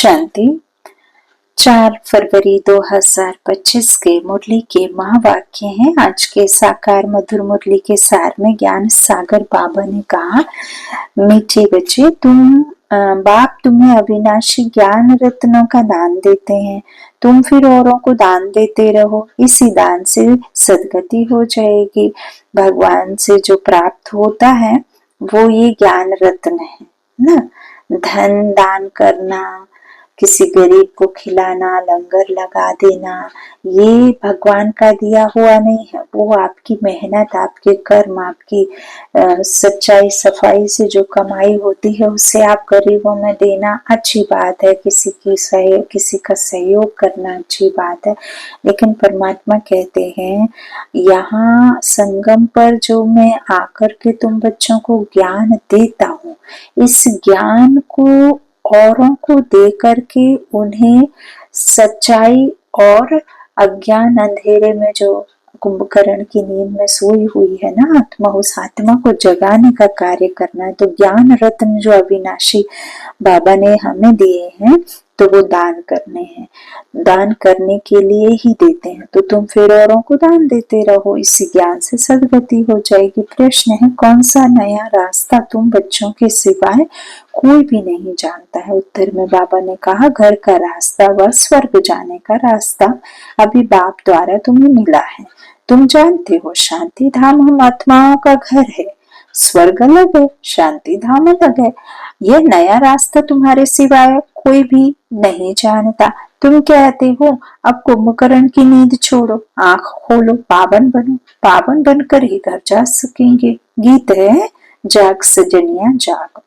शांति। 4 फरवरी 2025 के मुरली के महावाक्य हैं। आज के साकार मधुर मुरली के सार में ज्ञान सागर बाबा ने कहा, मीठे बच्चे, बाप तुम्हें अविनाशी ज्ञान रत्नों का दान देते हैं। तुम फिर औरों को दान देते रहो। इसी दान से सदगति हो जाएगी। भगवान से जो प्राप्त होता है वो ये ज्ञान रत्न है ना। धन दान करना, किसी गरीब को खिलाना, लंगर लगा देना, ये भगवान का दिया हुआ नहीं है। वो आपकी मेहनत, आपके कर्म, आपकी सच्चाई सफाई से जो कमाई होती है उससे आप गरीबों में देना अच्छी बात है। किसी का सहयोग करना अच्छी बात है। लेकिन परमात्मा कहते हैं, यहाँ संगम पर जो मैं आकर के तुम बच्चों को ज्ञान देता हूँ, इस ज्ञान को औरों को दे करके उन्हें सच्चाई और अज्ञान अंधेरे में जो कुंभकर्ण की नींद में सोई हुई है ना आत्मा, उस आत्मा को जगाने का कार्य करना है। तो ज्ञान रत्न जो अविनाशी बाबा ने हमें दिए हैं तो वो दान करने हैं, दान करने के लिए ही देते हैं। तो तुम फिर औरों को दान देते रहो, इसी ज्ञान से सदगति हो जाएगी। प्रश्न है, कौन सा नया रास्ता तुम बच्चों के सिवाय कोई भी नहीं जानता है? उत्तर में बाबा ने कहा, घर का रास्ता व स्वर्ग जाने का रास्ता अभी बाप द्वारा तुम्हें मिला है। तुम जानते हो, शांति धाम हम आत्माओं का घर है, स्वर्ग अलग है, शांति धाम अलग है। यह नया रास्ता तुम्हारे सिवाय कोई भी नहीं जानता। तुम कहते हो, अब कुंभकर्ण की नींद छोड़ो, आंख खोलो, पावन बनो, पावन बनकर ही घर जा सकेंगे। गीत है, जाग सजनिया जाग।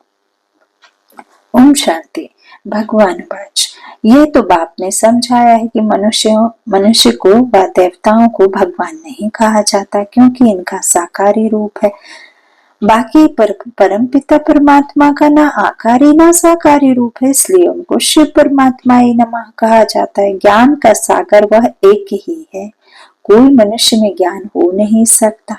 ओम शांति। भगवान वाच, ये तो बाप ने समझाया है कि मनुष्य को व देवताओं को भगवान नहीं कहा जाता, क्योंकि इनका साकारी रूप है। बाकी परमपिता परमात्मा का ना आकारी ना साकारी रूप है, इसलिए उनको शिव परमात्मा ही नमः कहा जाता है। ज्ञान का सागर वह एक ही है, कोई मनुष्य में ज्ञान हो नहीं सकता।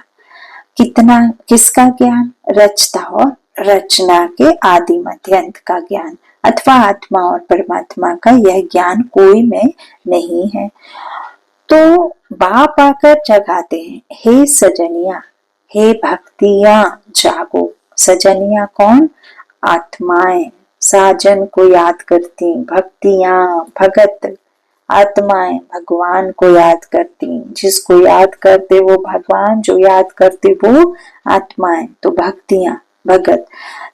किसका ज्ञान? रचता और रचना के आदि मध्य अंत का ज्ञान, अथवा आत्मा और परमात्मा का यह ज्ञान कोई में नहीं है। तो बाप आकर जगाते हैं, हे सजनिया, हे भक्तियां जागो। सजनिया कौन? आत्माएं साजन को याद करती, भक्तियां भगत, आत्माएं भगवान को याद करती। जिसको याद करते वो भगवान, जो याद करते वो आत्माएं। तो भक्तियां भगत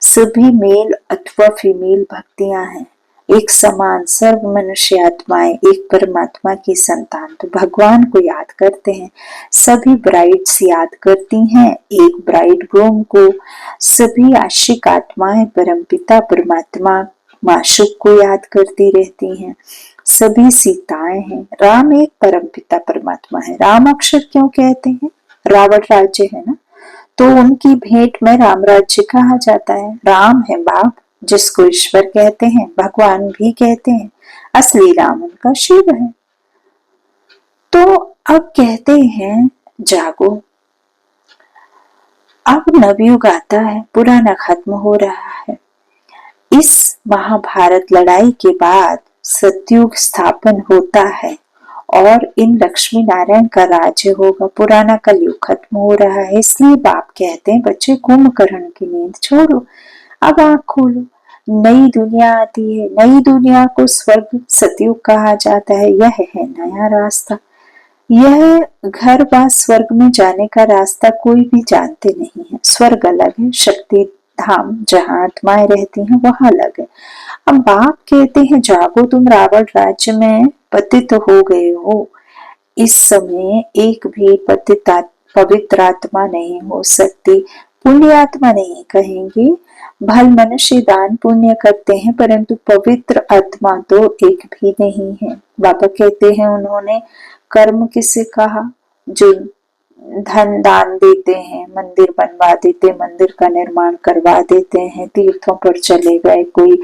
सभी मेल अथवा फीमेल भक्तियां हैं, एक समान सर्व मनुष्य आत्माएं एक परमात्मा की संतान तो भगवान को याद करते हैं। सभी ब्राइड्स याद करती हैं एक ब्राइड ग्रूम को। सभी आशिक आत्माएं परमपिता परमात्मा माशूक को याद करती रहती हैं। सभी सीताएं हैं। राम एक परमपिता परमात्मा है। राम अक्षर क्यों कहते हैं? रावण राज्य है ना, तो उनकी भेंट में राम राज्य कहा जाता है। राम है बाप, जिसको ईश्वर कहते हैं, भगवान भी कहते हैं। असली राम उनका शिव है। तो अब कहते हैं जागो, अब नवयुग आता है, पुराना खत्म हो रहा है। इस महाभारत लड़ाई के बाद सतयुग स्थापन होता है और इन लक्ष्मी नारायण का राज्य होगा। पुराना कलयुग खत्म हो रहा है, इसलिए बाप कहते हैं, बच्चे कुंभकर्ण की नींद छोड़ो, अब आंख खोलो। नई दुनिया आती है, नई दुनिया को स्वर्ग सतयुग कहा जाता है। यह है नया रास्ता। यह घर व स्वर्ग में जाने का रास्ता कोई भी जानते नहीं है। स्वर्ग अलग है, शक्ति धाम जहाँ आत्माएं रहती हैं वह अलग है। अब बाप कहते हैं, जागो, तुम रावण राज्य में पतित हो गए हो। इस समय एक भी पवित्र आत्मा नहीं हो सकती। पुण्य आत्मा नहीं कहेंगे, भल मनुष्य दान पुण्य करते हैं, परंतु पवित्र आत्मा तो एक भी नहीं है। बाबा कहते हैं, उन्होंने कर्म किसे कहा? जो धन दान देते हैं, मंदिर बनवा देते, मंदिर का निर्माण करवा देते हैं, तीर्थों पर चले गए, कोई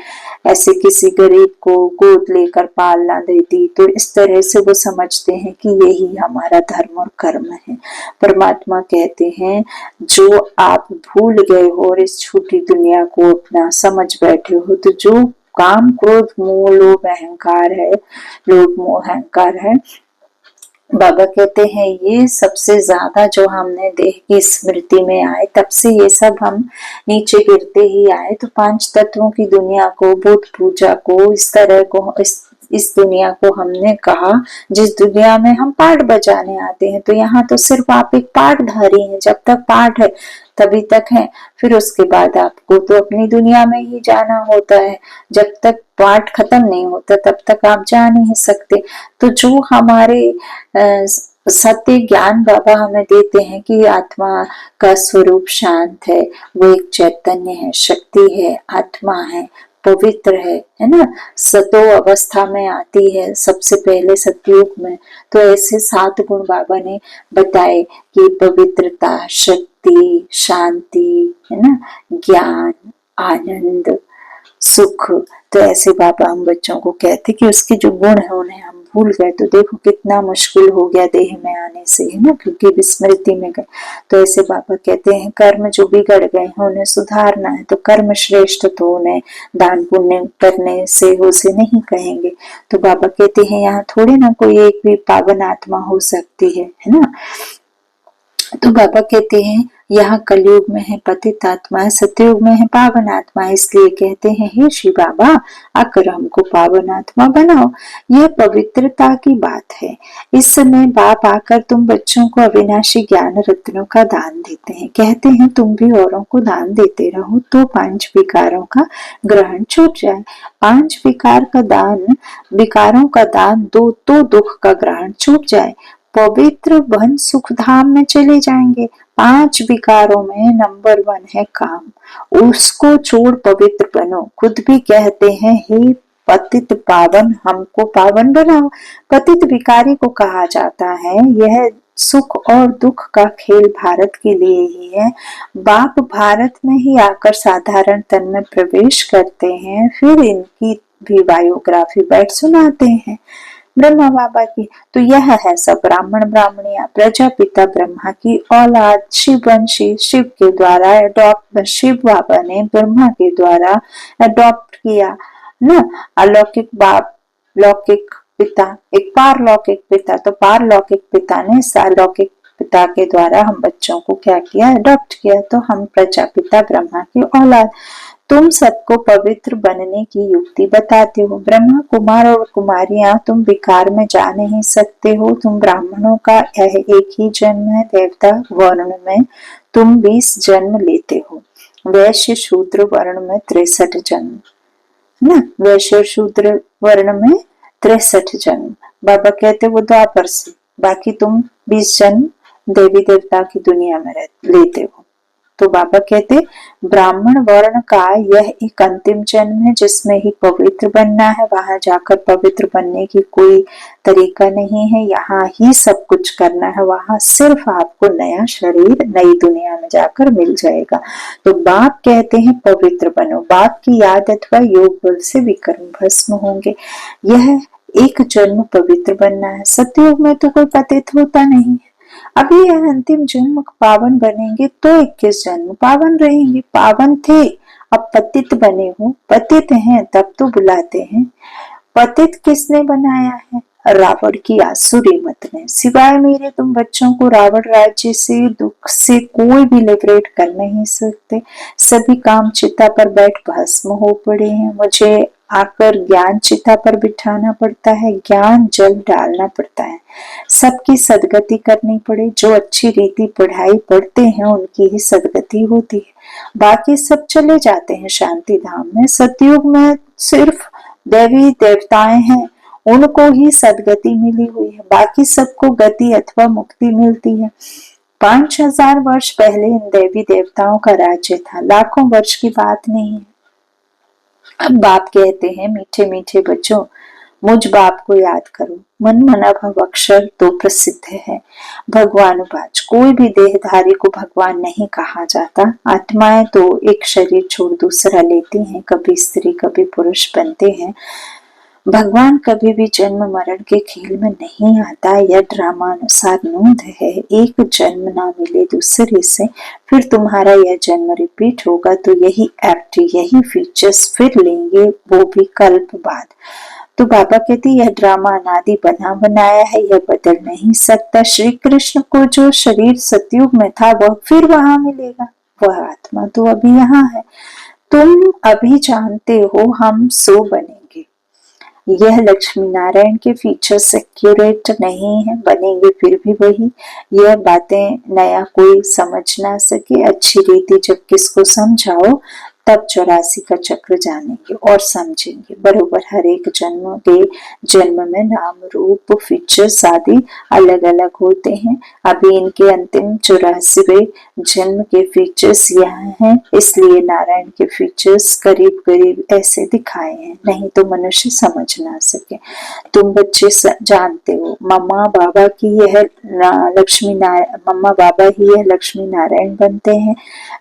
ऐसे किसी गरीब को गोद लेकर पालना दे दी, तो इस तरह से वो समझते हैं कि यही हमारा धर्म और कर्म है। परमात्मा कहते हैं, जो आप भूल गए हो और इस छोटी दुनिया को अपना समझ बैठे हो, तो जो काम क्रोध मोह लोभ अहंकार है, लोभ मोह अहंकार है। बाबा कहते हैं ये सबसे ज्यादा जो हमने देह की स्मृति में आए तब से ये सब हम नीचे गिरते ही आए। तो पांच तत्वों की दुनिया को, बुद्ध पूजा को, इस तरह को, इस दुनिया को हमने कहा जिस दुनिया में हम पाठ बजाने आते हैं। तो यहाँ तो सिर्फ आप एक पाठधारी हैं, जब तक पाठ है तभी तक है, फिर उसके बाद आपको तो अपनी दुनिया में ही जाना होता है। जब तक पाठ खत्म नहीं होता तब तक आप जा नहीं सकते। तो जो हमारे सत्य ज्ञान बाबा हमें देते हैं कि आत्मा का स्वरूप शांत है, वो एक चैतन्य है, शक्ति है, आत्मा है, पवित्र है ना, सतो अवस्था में आती है सबसे पहले सतयुग में। तो ऐसे 7 गुण बाबा ने बताए कि पवित्रता, शक्ति, शांति, है ना, ज्ञान, आनंद, सुख। तो ऐसे बाबा हम बच्चों को कहते कि उसके जो गुण है उन्हें हम भूल गए। तो देखो कितना मुश्किल हो गया देह में आने से, है ना, क्योंकि विस्मृति में गए। तो ऐसे बाबा कहते हैं कर्म जो बिगड़ गए हैं उन्हें सुधारना है। तो कर्म श्रेष्ठ, तो उन्हें दान पुण्य करने से उसे नहीं कहेंगे। तो बाबा कहते हैं यहाँ थोड़ी ना कोई एक भी पावन आत्मा हो सकती है ना। तो बाबा कहते हैं यहाँ कलयुग में है पतित आत्मा, सतयुग में है पावन आत्मा। इसलिए कहते हैं हे श्री बाबा आकर हमको पावन आत्मा बनाओ। यह पवित्रता की बात है। इस समय बाप आकर तुम बच्चों को अविनाशी ज्ञान रत्नों का दान देते हैं। कहते हैं तुम भी औरों को दान देते रहो तो 5 विकारों का ग्रहण छूट जाए। 5 विकारों का दान दो तो दुख का ग्रहण छूट जाए। पवित्र बन सुख धाम में चले जाएंगे। 5 विकारों में नंबर 1 है काम, उसको छोड़ पवित्र बनो। खुद भी कहते हैं हे पतित पावन हमको पावन बनाओ। पतित विकारी को कहा जाता है यह सुख और दुख का खेल भारत के लिए ही है। बाप भारत में ही आकर साधारण तन में प्रवेश करते हैं, फिर इनकी भी बायोग्राफी बैठ सुनाते हैं ब्रह्मा बाबा की। तो यह है सब ब्राह्मण ब्राह्मणियां प्रजापिता ब्रह्मा की औलाद। शिववंशी शिव के द्वारा अडॉप्ट, शिव बाबा ने ब्रह्मा के द्वारा अडॉप्ट किया ना। अलौकिक बाप, लौकिक पिता, एक पारलौकिक पिता। तो पारलौकिक पिता ने सालौकिक पिता के द्वारा हम बच्चों को क्या किया, अडॉप्ट किया। तो हम प्रजापिता ब्रह्मा की औलाद। तुम सबको पवित्र बनने की युक्ति बताते हो। ब्रह्मा कुमार और कुमारियां तुम विकार में जा नहीं सकते हो। तुम ब्राह्मणों का यह एक ही जन्म है, देवता वर्ण में तुम 20 जन्म लेते हो, वैश्य शूद्र वर्ण में 63 जन्म ना, वैश्य शूद्र वर्ण में 63 जन्म। बाबा कहते वो द्वापर से, बाकी तुम 20 जन्म देवी देवता की दुनिया में लेते हो। तो बाबा कहते ब्राह्मण वर्ण का यह एक अंतिम जन्म है जिसमें ही पवित्र बनना है। वहां जाकर पवित्र बनने की कोई तरीका नहीं है, यहाँ ही सब कुछ करना है। वहां सिर्फ आपको नया शरीर नई दुनिया में जाकर मिल जाएगा। तो बाप कहते हैं पवित्र बनो। बाप की याद अथवा योग बल से विकर्म भस्म होंगे। यह एक जन्म पवित्र बनना है। सतयुग में तो कोई पतित होता नहीं है। अभी यह अंतिम जन्म पावन बनेंगे तो 21 जन्म पावन रहेंगे। पावन थे अब पतित बने हो, पतित हैं तब तो बुलाते हैं। पतित किसने बनाया है, रावण की आसुरी मत ने। सिवाय मेरे तुम बच्चों को रावण राज्य से दुख से कोई भी लिबरेट कर नहीं सकते। सभी काम चिता पर बैठ भस्म हो पड़े हैं। मुझे आकर ज्ञान चिता पर बिठाना पड़ता है, ज्ञान जल डालना पड़ता है, सबकी सदगति करनी पड़े। जो अच्छी रीति पढ़ाई पढ़ते हैं उनकी ही सदगति होती है। बाकी सब चले जाते हैं शांति धाम में। सतयुग में सिर्फ देवी देवताएं हैं, उनको ही सदगति मिली हुई है, बाकी सबको गति अथवा मुक्ति मिलती है। 5000 वर्ष पहले इन देवी देवताओं का राज्य था, लाखों वर्ष की बात नहीं है। अब बाप कहते हैं मीठे मीठे बच्चों मुझ बाप को याद करो। मन मना भव अक्षर तो प्रसिद्ध है। भगवानुवाच कोई भी देहधारी को भगवान नहीं कहा जाता। आत्माएं तो एक शरीर छोड़ दूसरा लेती हैं, कभी स्त्री कभी पुरुष बनते हैं। भगवान कभी भी जन्म मरण के खेल में नहीं आता। यह ड्रामानुसार नोंद है। एक जन्म ना मिले दूसरे से, फिर तुम्हारा यह जन्म रिपीट होगा तो यही एक्ट, यही फीचर्स फिर लेंगे, वो भी कल्प बाद। तो बाबा कहते यह ड्रामा अनादि बना बनाया है, यह बदल नहीं सकता। श्री कृष्ण को जो शरीर सतयुग में था वह फिर वहां मिलेगा, वह आत्मा तो अभी यहाँ है। तुम अभी जानते हो हम सो बनेंगे। यह लक्ष्मी नारायण के फीचर्स एक्यूरेट नहीं है, बनेंगे फिर भी वही। यह बातें नया कोई समझ ना सके। अच्छी रीति जब किसको समझाओ तब 84 का चक्र जानेंगे और समझेंगे बरोबर। हर एक जन्म में नाम रूप फीचर्स आदि अलग अलग होते हैं। अभी इनके अंतिम 84वें जन्म के फीचर्स यहाँ हैं, इसलिए नारायण के फीचर्स करीब करीब ऐसे दिखाए हैं, नहीं तो मनुष्य समझ ना सके। तुम बच्चे जानते हो मम्मा बाबा की यह मम्मा बाबा ही यह लक्ष्मी नारायण बनते हैं।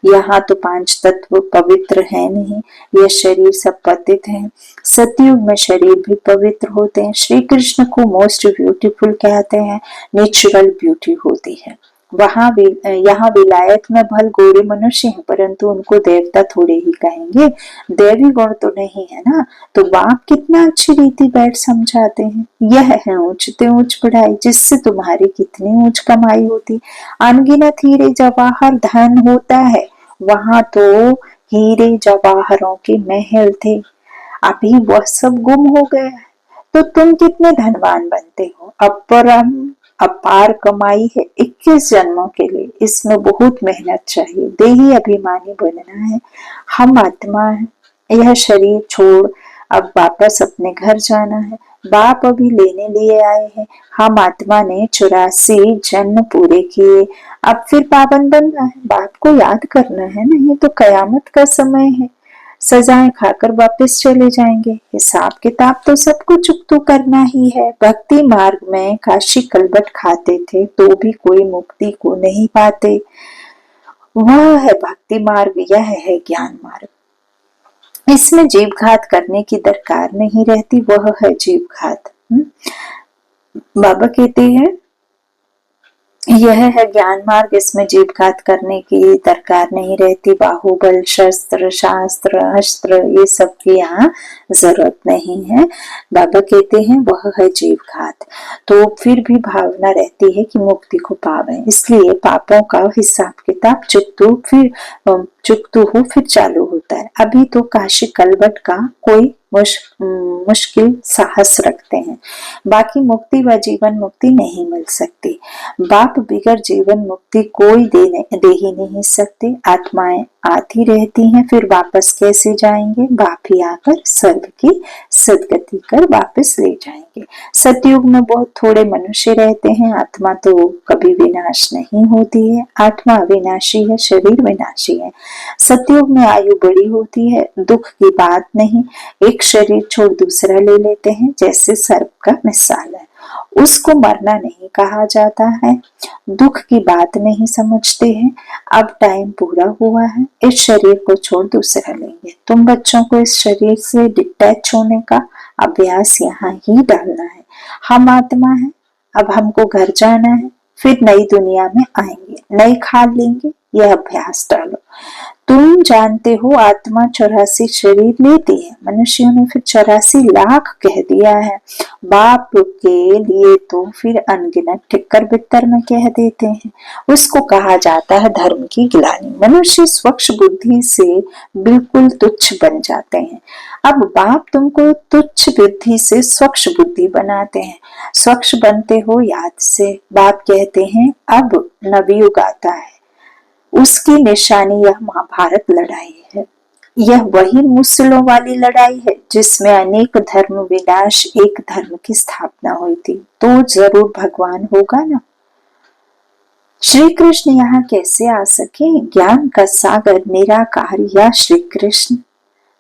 यहाँ तो 5 तत्व पवित्र है नहीं, यह शरीर सब पतित है। सतयुग में शरीर भी पवित्र होते हैं। श्री कृष्ण को मोस्ट ब्यूटीफुल कहते हैं, नेचुरल ब्यूटी होती है। यहाँ विलायत में भल गोरे मनुष्य हैं, परंतु उनको देवता थोड़े ही कहेंगे, देवी गुण तो नहीं है ना। तो बाप कितना अच्छी रीति बैठ समझाते हैं। यह है ऊंचते ऊंच बढ़ाई, जिससे तुम्हारी कितनी ऊंच कमाई होती। अनगिनत हीरे जवाहर धन होता है, वहां तो हीरे जवाहरों के महल थे, अभी वह सब गुम हो गया है। तो तुम कितने धनवान बनते हो। अपार कमाई है 21 जन्मों के लिए, इसमें बहुत मेहनत चाहिए। देही अभिमानी बनना है। हम आत्मा है, यह शरीर छोड़ अब वापस अपने घर जाना है। बाप अभी लेने लिए आए हैं। हम आत्मा ने 84 जन्म पूरे किए, अब फिर पावन बनना है। बाप को याद करना है, नहीं तो कयामत का समय है। सजाएं खाकर वापस चले जाएंगे। हिसाब किताब तो सबको चुकतू करना ही है। भक्ति मार्ग में काशी कलबट खाते थे तो भी कोई मुक्ति को नहीं पाते। वह है भक्ति मार्ग, यह है ज्ञान मार्ग। इसमें जीव घात करने की दरकार नहीं रहती, वह है जीव घात। बाबा कहते हैं यह है ज्ञान मार्ग, इसमें जीव घात करने की दरकार नहीं रहती। बाहुबल शस्त्र शास्त्र अस्त्र ये सब की यहाँ जरूरत नहीं है। बाबा कहते हैं वह है जीव घात। तो फिर भी भावना रहती है कि मुक्ति को पावे, इसलिए पापों का हिसाब किताब चुकतू हो फिर चालू होता है। अभी तो काशी कलबट का कोई मुश्किल साहस रखते हैं, बाकी मुक्ति व जीवन मुक्ति नहीं मिल सकती। बाप बिगर जीवन मुक्ति कोई दे ही नहीं सकते। आत्माएं आती रहती हैं, फिर वापस कैसे जाएंगे। बाप ही आकर स्वर्ग की सदगति कर वापस ले जाएंगे। सतयुग में बहुत थोड़े मनुष्य रहते हैं। आत्मा तो कभी विनाश नहीं होती है। आत्मा अविनाशी है, शरीर विनाशी है। सतयुग में आयु बड़ी होती है, दुख की बात नहीं। एक शरीर छोड़ दूसरा ले लेते हैं, जैसे सर्प का मिसाल है। उसको मरना नहीं कहा जाता है। दुख की बात नहीं समझते हैं। अब टाइम पूरा हुआ है, इस शरीर को छोड़ दूसरा लेंगे। तुम बच्चों को इस शरीर से डिटैच होने का अभ्यास यहाँ ही डालना है। हम आत्मा है, अब हमको घर जाना है, फिर नई दुनिया में आएंगे, नई खाल लेंगे। यह अभ्यास डालो। तुम जानते हो आत्मा 84 शरीर लेती है, मनुष्यों ने फिर 84 लाख कह दिया है। बाप के लिए तो फिर अनगिनत टिक्कर बित्तर में कह देते हैं। उसको कहा जाता है धर्म की गिलानी। मनुष्य स्वच्छ बुद्धि से बिल्कुल तुच्छ बन जाते हैं। अब बाप तुमको तुच्छ बुद्धि से स्वच्छ बुद्धि बनाते हैं। स्वच्छ बनते हो याद से। बाप कहते हैं अब नवयुग आता है, उसकी निशानी यह महाभारत लड़ाई है। यह वही मुसलों वाली लड़ाई है जिसमें अनेक धर्म विनाश, एक धर्म की स्थापना हुई थी। तो जरूर भगवान होगा ना। श्री कृष्ण यहाँ कैसे आ सके। ज्ञान का सागर निराकार या श्री कृष्ण।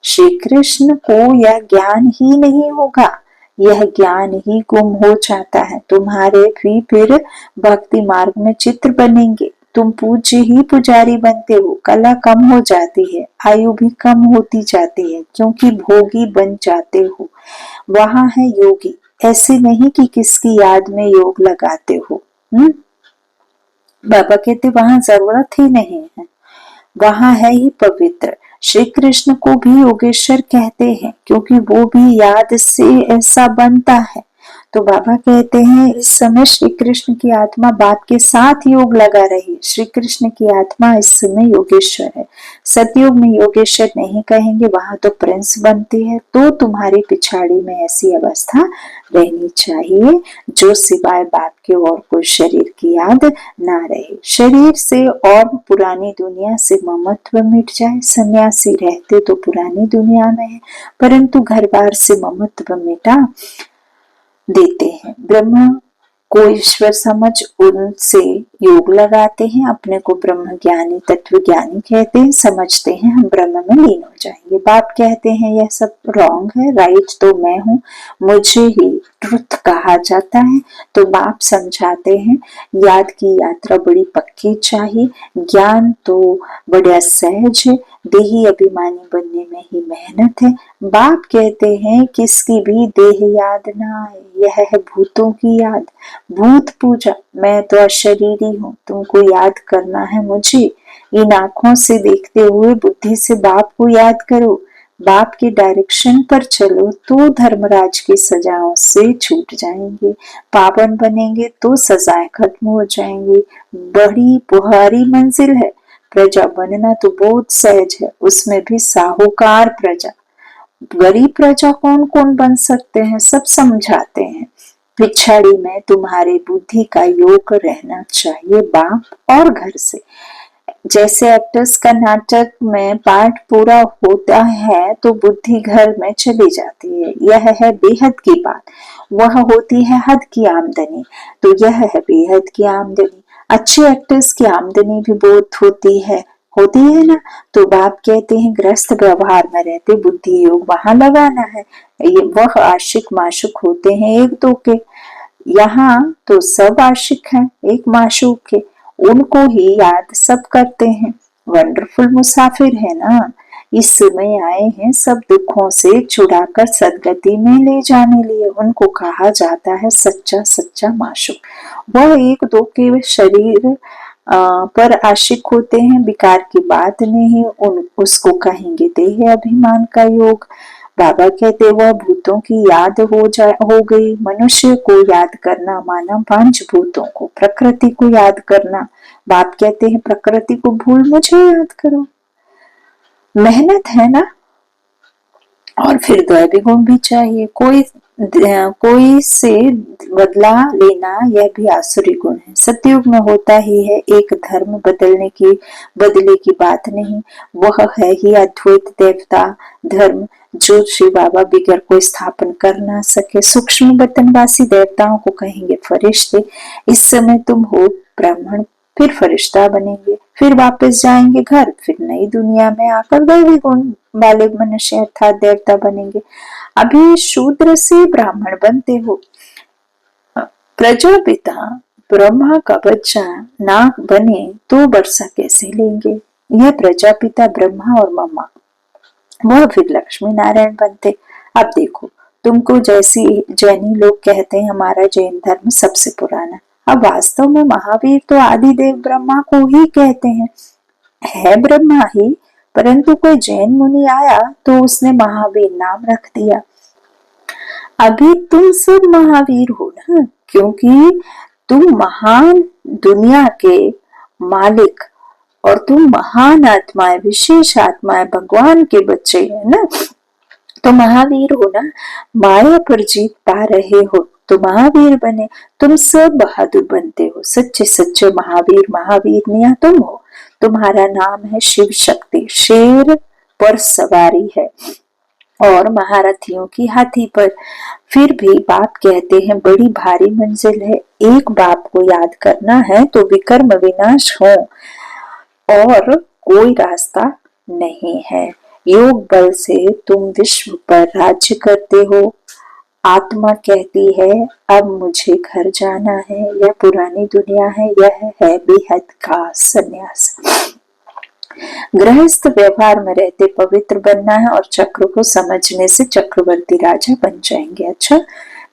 श्री कृष्ण को यह ज्ञान ही नहीं होगा, यह ज्ञान ही गुम हो जाता है। तुम्हारे भी फिर भक्ति मार्ग में चित्र बनेंगे। तुम पूज्य ही पुजारी बनते हो। कला कम हो जाती है, आयु भी कम होती जाती है, क्योंकि भोगी बन जाते हो। वहां है योगी। ऐसे नहीं कि किसकी याद में योग लगाते हो। बाबा कहते वहां जरूरत ही नहीं है, वहां है ही पवित्र। श्री कृष्ण को भी योगेश्वर कहते हैं क्योंकि वो भी याद से ऐसा बनता है। तो बाबा कहते हैं इस समय श्री कृष्ण की आत्मा बाप के साथ योग लगा रही। श्री कृष्ण की आत्मा इस समय योगेश्वर है। सतयुग में योगेश्वर नहीं कहेंगे, वहां तो प्रिंस बनती है। तो तुम्हारी पिछाड़ी में ऐसी अवस्था रहनी चाहिए जो सिवाय बाप के और कोई शरीर की याद ना रहे। शरीर से और पुरानी दुनिया से ममत्व मिट जाए। सन्यासी रहते तो पुरानी दुनिया में है, परंतु घर बार से ममत्व मिटा देते हैं। ब्रह्म को ईश्वर समझ उनसे योग लगाते हैं। अपने को ब्रह्म ज्ञानी तत्व ज्ञानी कहते हैं, समझते हैं हम ब्रह्म में लीन हो जाएंगे। बाप कहते हैं यह सब रॉन्ग है, राइट तो मैं हूँ, मुझे ही ट्रुथ कहा जाता है। तो बाप समझाते हैं याद की यात्रा बड़ी पक्की चाहिए, ज्ञान तो बड़ा सहज है, देही अभिमानी बनने में ही मेहनत है। बाप कहते हैं किसकी भी देह याद ना आए, यह है भूतों की याद। भूत पूजा, मैं तो अशरीरी हूँ, तुमको याद करना है मुझे। इन आंखों से देखते हुए बुद्धि से बाप को याद करो, बाप के डायरेक्शन पर चलो तो धर्मराज की सजाओं से छूट जाएंगे, पावन बनेंगे तो सजाएं खत्म हो जाएंगी। बड़ी पुहारी मंजिल है, प्रजा बनना तो बहुत सहज है, उसमें भी साहूकार प्रजा। गरीब प्रजा कौन कौन बन सकते हैं, सब समझाते हैं। पिछाड़ी में तुम्हारे बुद्धि का योग रहना चाहिए बाप और घर से। जैसे एक्टर्स का नाटक में पार्ट पूरा होता है तो बुद्धि घर में चली जाती है, यह है बेहद की बात। वह होती है हद की आमदनी, तो यह है बेहद की आमदनी। अच्छे एक्टर्स की आमदनी भी बहुत होती है ना। तो बाप कहते हैं ग्रस्त व्यवहार में रहते बुद्धि योग वहां लगाना है। ये वह आशिक माशुक होते हैं एक दो के, यहाँ तो सब आशिक हैं एक माशूक के, उनको ही याद सब करते हैं। वंडरफुल मुसाफिर है ना, इस समय आए हैं सब दुखों से छुड़ाकर सदगति में ले जाने लिए। उनको कहा जाता है सच्चा सच्चा माशूक। वह एक दो के शरीर पर आशिक होते हैं, विकार की बात नहीं, उसको कहेंगे देह अभिमान का योग। बाबा कहते वह भूतों की याद हो गई। मनुष्य को याद करना माना पांच भूतों को, प्रकृति को याद करना। बाप कहते हैं प्रकृति को भूल मुझे याद करो। मेहनत है ना, और फिर दैवी गुण भी चाहिए। कोई से बदला लेना यह भी आसुरी गुण है। सतयुग में होता ही है, एक धर्म बदले की बात नहीं, वह है ही अद्वैत देवता धर्म जो श्री बाबा बिगर कोई स्थापन कर ना सके। सूक्ष्म बतनवासी देवताओं को कहेंगे फरिश्ते। इस समय तुम हो ब्राह्मण, फिर फरिश्ता बनेंगे, फिर वापस जाएंगे घर, फिर नई दुनिया में आकर दैवी गुण वाले मनुष्य अर्थात देवता बनेंगे। अभी शूद्र से ब्राह्मण बनते हो। प्रजापिता ब्रह्मा का बच्चा ना बने तो वर्षा कैसे लेंगे। यह प्रजापिता ब्रह्मा और मम्मा, वह फिर लक्ष्मी नारायण बनते। अब देखो तुमको जैसी जैनी लोग कहते हैं हमारा जैन धर्म सबसे पुराना, अब वास्तव में महावीर तो आदिदेव ब्रह्मा को ही कहते हैं, है ब्रह्मा ही, परंतु कोई जैन मुनि आया तो उसने महावीर नाम रख दिया। अभी तुम सब महावीर हो ना, क्योंकि तुम महान दुनिया के मालिक और तुम महान आत्माएं, विशेष आत्माएं, भगवान के बच्चे है ना, तो महावीर हो ना। माया पर जीत पा रहे हो तो महावीर बने। तुम सब बहादुर बनते हो, सच्चे सच्चे महावीर तुम हो। तुम्हारा नाम है शिव शक्ति, शेर पर सवारी है और महारथियों की हाथी पर। फिर भी बाप कहते हैं बड़ी भारी मंजिल है, एक बाप को याद करना है तो विकर्म विनाश हो और कोई रास्ता नहीं है। योग बल से तुम विश्व पर राज्य करते हो। आत्मा कहती है अब मुझे घर जाना है, यह पुरानी दुनिया है, यह है बेहद का सन्यास। गृहस्थ व्यवहार में रहते पवित्र बनना है और चक्र को समझने से चक्रवर्ती राजा बन जाएंगे। अच्छा,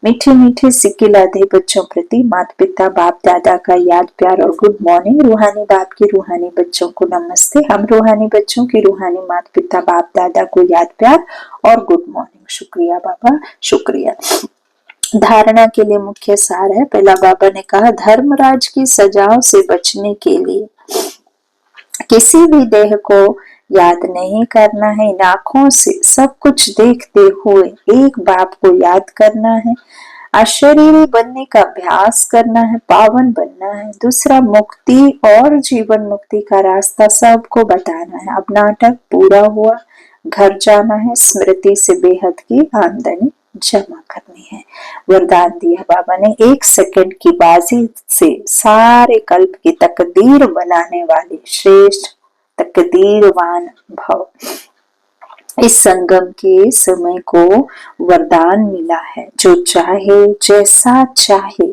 मीठे मीठे सिक्के लादे बच्चों प्रति माता पिता बाप दादा का याद प्यार और गुड मॉर्निंग। रूहानी बाप की रूहानी बच्चों को नमस्ते। हम रूहानी बच्चों की रूहानी माता पिता बाप दादा को याद प्यार और गुड मॉर्निंग। शुक्रिया बाबा, शुक्रिया। धारणा के लिए मुख्य सार है। पहला बाबा ने कहा, धर्मराज की सजाओं से बचने के लिए किसी भी देह को याद नहीं करना है। इन आंखों से सब कुछ देखते हुए एक बाप को याद करना है। अशरीरी बनने का अभ्यास करना है, पावन बनना है। दूसरा, मुक्ति और जीवन मुक्ति का रास्ता सबको बताना है। अब नाटक पूरा हुआ, घर जाना है, स्मृति से बेहद की आमदनी जमा करनी है। वरदान दिया बाबा ने, 1 सेकंड की बाजी से सारे कल्प की तकदीर बनाने वाले श्रेष्ठ तकदीरवान भव। इस संगम के समय को वरदान मिला है, जो चाहे जैसा चाहे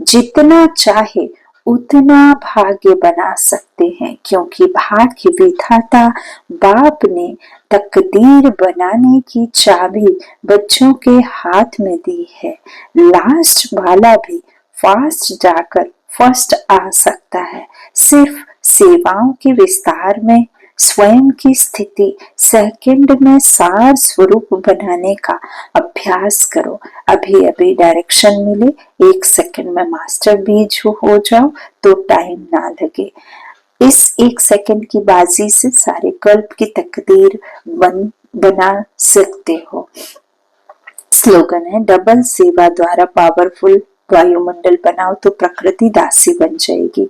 जितना चाहे उतना भाग्य बना सकते हैं, क्योंकि भाग्य विधाता बाप ने तकदीर बनाने की चाबी बच्चों के हाथ में दी है। लास्ट वाला भी फास्ट जाकर फर्स्ट आ सकता है। सिर्फ सेवाओं के विस्तार में स्वयं की स्थिति सेकंड में सार स्वरूप बनाने का अभ्यास करो। अभी अभी डायरेक्शन मिले, 1 सेकंड में मास्टर बीज हो जाओ तो टाइम ना लगे। इस 1 सेकंड की बाजी से सारे कल्प की तकदीर बना सकते हो। स्लोगन है, डबल सेवा द्वारा पावरफुल वायुमंडल बनाओ तो प्रकृति दासी बन जाएगी।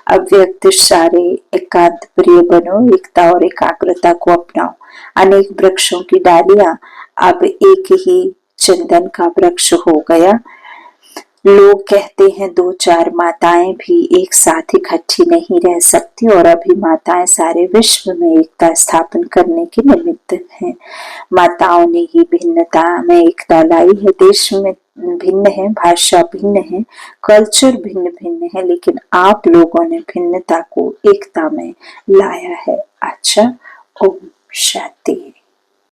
अव्यक्त सारे एकांत प्रिय बनो, एकता और एकाग्रता को अपनाओ। अनेक वृक्षों की डालियां अब एक ही चंदन का वृक्ष हो गया। लोग कहते हैं 2-4 माताएं भी एक साथ इकट्ठी नहीं रह सकती, और अभी माताएं सारे विश्व में एकता स्थापन करने के निमित्त हैं। माताओं ने ही भिन्नता में एकता लाई है। देश में भिन्न है, भाषा भिन्न है, कल्चर भिन्न भिन्न है, लेकिन आप लोगों ने भिन्नता को एकता में लाया है। अच्छा, ओम शांति।